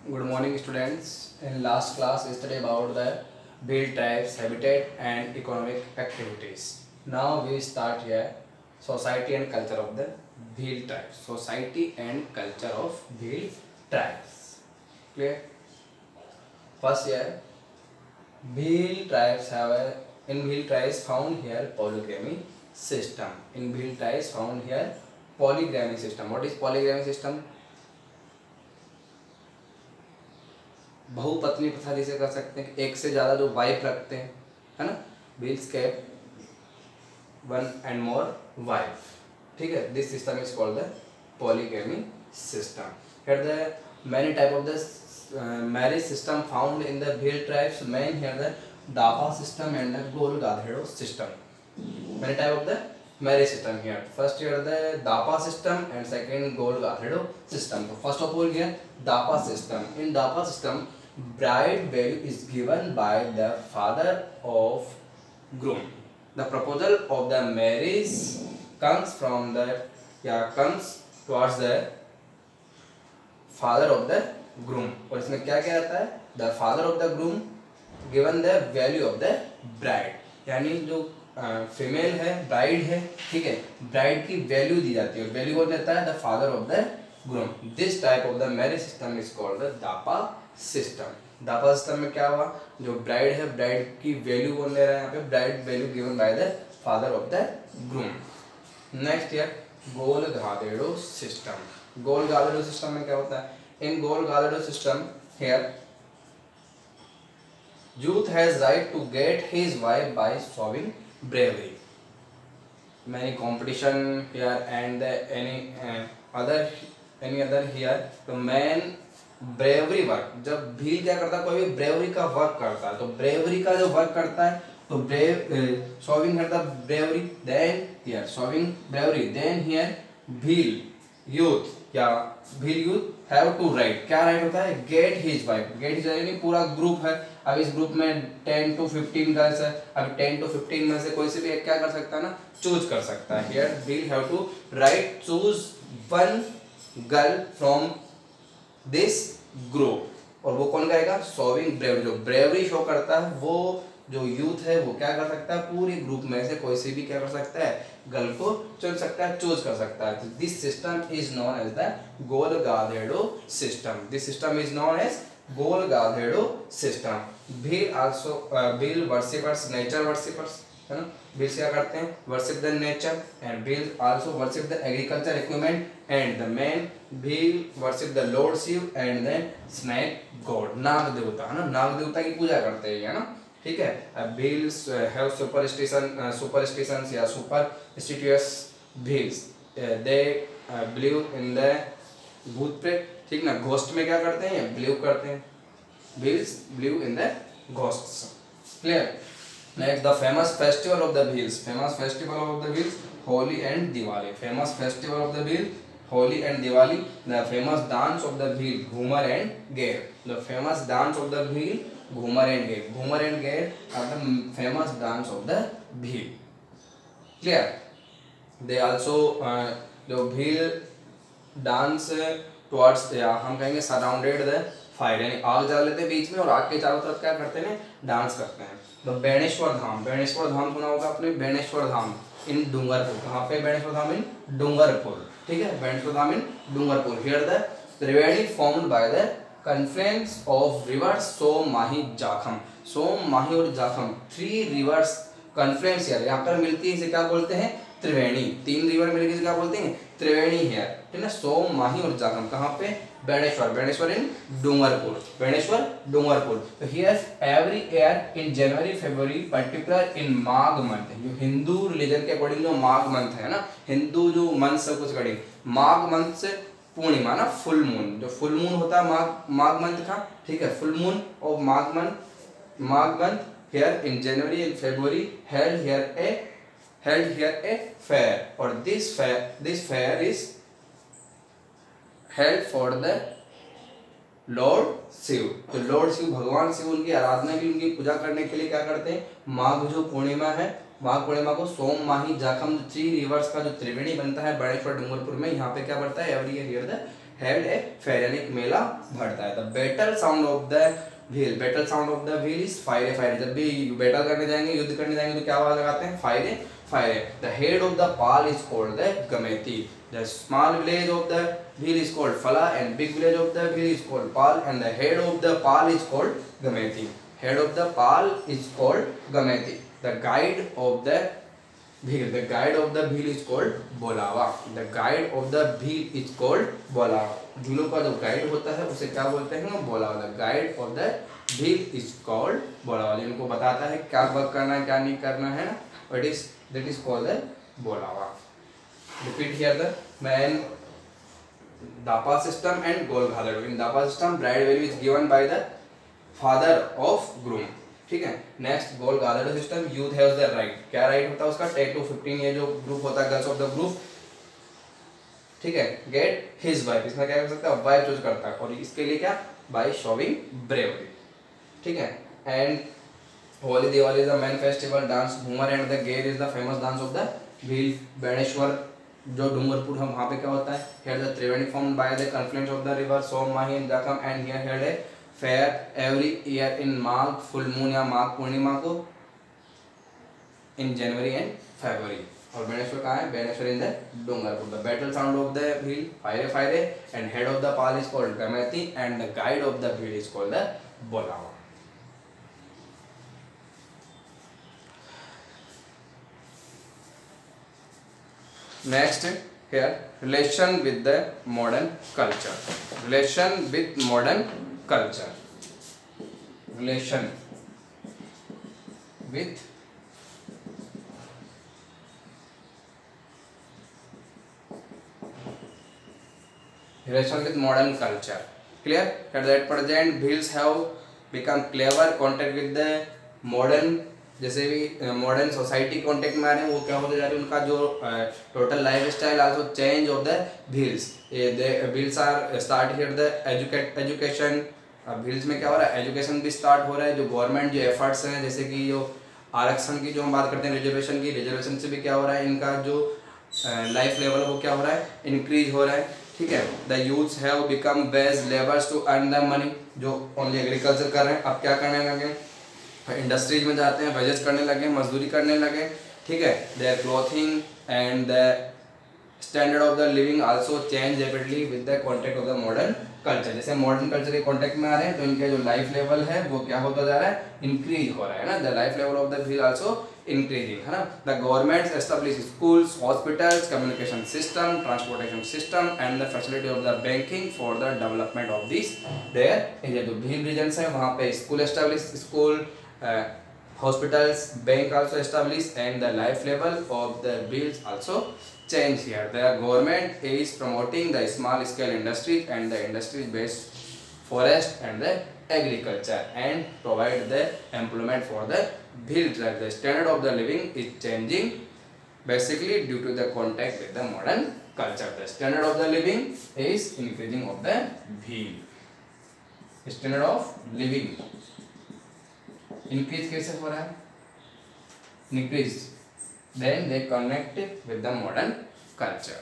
Good morning, students. In last class, we studied about the bhil types, habitat, and economic activities. Now we start here society and culture of the bhil tribes. Society and culture of bhil tribes. Clear? First here, bhil tribes have a in bhil tribes found here polygamy system. In bhil tribes found here polygamy system. What is polygamy system? बहुपत्नी प्रथा जिसे कर सकते हैं, एक से ज्यादा जो wife रखते हैं, है ना, Bhils keep one and more wife. ठीक है, this system is called the polygamy system. Here the many type of the marriage system found in the Bhil tribes. Main here the Dapa system and the Gol Gadhedo system. Many type of the marriage system here. First here the Dapa system and second Gol Gathredo system. So first of all here Dapa system. In Dapa system, bride value is given by the father of groom. The proposal of the marriage comes from the comes towards the father of the groom. और इसमें क्या क्या आता है? The father of the groom given the value of the bride. यानी जो female है, bride है, ठीक है, ब्राइड की वैल्यू दी जाती है. वैल्यू कौन देता है? The father of the groom. This type of the marriage system is called the Dapa system. Dapa system में क्या हुआ? जो ब्राइड है, ब्राइड की वैल्यू कौन दे रहा है यहाँ पे? Bride value given by the father of the groom. Next year Gol Gadhedo system. Gol Gadhedo system में क्या होता है? In Gol Gadhedo system here youth has right to get his wife by showing bravery. Many competition here and any other here. तो man bravery work, जब भील क्या करता है? कोई भी ब्रेवरी का वर्क करता है, तो ब्रेवरी का जो वर्क करता है तो शोविंग करता bravery. Then here showing bravery. Then here Bhil youth या Bhil youth have to right. क्या राइट होता है? Get his wife. Get his यानी पूरा ग्रुप है. अब इस ग्रुप में 10 to 15 गर्ल्स है. अब 10 to 15 में से कोई से भी एक क्या कर सकता है ना? चूज कर सकता है. Here we'll have to write choose one girl from this group. और वो कौन करेगा? Showing bravery. जो ब्रेवरी शो करता है वो जो यूथ है वो क्या कर सकता है? पूरी ग्रुप में से कोई से भी क्या कर सकता है? गर्ल को चुन सकता है, चूज कर सकता है. This system is known as the Gol Gadhedo system. This system is known as Gol Gadhedo system. Bhil also Bhil worshippers nature worshippers, है ना. भील क्या करते हैं? Worship the nature. And Bhil also worship the agriculture equipment. And the man Bhil worship the lord Shiva and then snake god. Nag Devta, है ना, नाग देवता की पूजा करते हैं, है ना. ठीक है. भील्स हैव सुपरस्टिशंस या superstitious Bhils. They believe in the भूत प्रेत. ठीक ना. घोस्ट में क्या करते हैं? बिलीव करते हैं. Bhils believe in the ghosts. Clear. Next the famous festival of the Bhils. Famous festival of the Bhils Holi and Diwali. Famous festival of the Bhil Holi and Diwali. The famous dance of the Bhil Ghoomar and Ger. The famous dance of the Bhil Ghoomar and Ger. Ghoomar and Ger are the famous dance of the Bhil. Clear. They also जो Bhil dance towards या हम कहेंगे surrounded the fire, यानी आग जला लेते हैं बीच में और आग के चारों तरफ क्या करते हैं? डांस करते हैं. तो बेणेश्वर धाम. बेणेश्वर धाम सुना होगा आपने. बेणेश्वर धाम इन डूंगरपुर. कहाँ पे? बेणेश्वर धाम इन डूंगरपुर. ठीक है. Beneshwar Dham in Dungarpur. Here the Triveni formed by the confluence of rivers Som Mahi Jakham. Som Mahi और जाखम 3 रिवर्स कन्फ्लुएंस यहाँ पर मिलती है. इसे क्या बोलते हैं? त्रिवेणी. 3 रिवर मिलकर क्या बोलते हैं? त्रिवेणी है. ठीक है. सोम माही और जाखम कहाँ पे? बेणेश्वर. बेणेश्वर इन डूंगरपुर. बेणेश्वर डूंगरपुर. तो here every year in January February particular in Magh month. जो हिंदू रिलीजन के अकॉर्डिंग जो माघ मंथ है ना, हिंदू जो मंथ से कुछ अकॉर्डिंग माघ मंथ से पूर्णिमा ना, फुल मून. जो फुल मून होता है माघ मंथ का, ठीक है, full moon of Magh month here in January and February held here a fair. और this fair is held for the lord Shiv. तो लॉर्ड शिव भगवान शिव उनकी आराधना की, उनकी पूजा करने के लिए क्या करते हैं? माघ जो पूर्णिमा है, माघ पूर्णिमा को सोम माही जाखम 3 रिवर्स का जो त्रिवेणी बनता है बेणेश्वर डूंगरपुर में, यहाँ पे क्या बढ़ता है? Every year the held a fair यानी एक मेला भरता है। The battle sound of the wheel, battle sound of the wheel is fire fire, जब भी बैटल करने जाएंगे, युद्ध करने जाएंगे तो क्या आवाज लगाते हैं? Fire fire. The head of the pal is called the Gameti. The small village of the wheel is called Fala and big village of the wheel is called Pal and the head of the pal is called Gameti। Head of the pal is called Gameti। The guide of the wheel, the guide of the wheel is called बोलावा। The guide of the wheel is called बोलावा। व्हीलों का जो guide होता है उसे क्या बोलते हैं? बोलावा। The guide of the wheel is called बोलावा। इनको बताता है क्या वर्क करना है क्या नहीं करना है ना, what is that is called the बोलावा। Repeat here the man Dapa system and Gol Ghadar। In Dapa system, bride value is given by the father of groom। ठीक है। Next Gol Gadar system, youth has the right. क्या right होता है उसका? 10 to 15 ये जो group होता है गर्ल्स ऑफ द ग्रुप, ठीक है, गेट हिज वाइफ। इसमें क्या कर सकता है? वाइफ चूज करता है और इसके लिए क्या? By showing bravery. ठीक है। And Holi Diwali is the main festival dance. Ghoomar and the Ger is the famous dance of the Bhil. Beneshwar जो डूंगरपुर है वहाँ पे क्या होता है? Here the Triveni formed by the confluence of the river Som Mahi and Jakham and here held a fair every year in Magh full moon या माघ पूर्णिमा को इन January and फरवरी। और बेणेश्वर कहाँ है? Beneshwar in the Dungarpur. The battle sound of the Bhil Fayre Fayre and head of the pal is called Gameti and the guide of the Bhil is called the Bolava. Next here, relation with the modern culture। Relation with modern culture। Relation with modern culture। Clear? At that present, wheels have become clever contact with the modern, जैसे भी modern society contact में आ रहे हैं वो क्या होते जा रहे हैं? उनका जो total lifestyle also change of the wheels. Wheels are start here the education. Wheels में क्या हो रहा है? एजुकेशन भी स्टार्ट हो रहा है। जो गवर्नमेंट जो एफर्ट्स हैं, जैसे कि जो आरक्षण की जो हम बात करते हैं, रिजर्वेशन की, रिजर्वेशन से भी क्या हो रहा है? इनका जो लाइफ लेवल है वो क्या हो रहा है? इंक्रीज हो रहा है। ठीक है। The youths have become wage labours to earn the money. जो ओनली एग्रीकल्चर कर रहे हैं अब क्या करने लगे? इंडस्ट्रीज में जाते हैं, वेजेस करने लगे, मजदूरी करने लगे। ठीक है। Their clothing and the standard of the living also change rapidly with the contact of the modern culture. जैसे मॉडर्न कल्चर के कॉन्टेक्ट में आ रहे हैं तो इनके जो लाइफ लेवल है वो क्या होता जा रहा है? इंक्रीज हो रहा है ना। The life level of the wheel also increasing, है ना। The government establish schools, hospitals, communication system, transportation system and the facility of the banking for the development of this their area. जो wheel regions है वहाँ पे school establish, school, hospitals, bank also established and the life level of the wheels also change here. The government is promoting the small scale industries and the industries based forest and the agriculture and provide the employment for the wheel drive. The standard of the living is changing basically due to the contact with the modern culture. The standard of the living is increasing of the wheel. Standard of living increase कैसे हो रहा है? Increase, then they connect with the modern culture.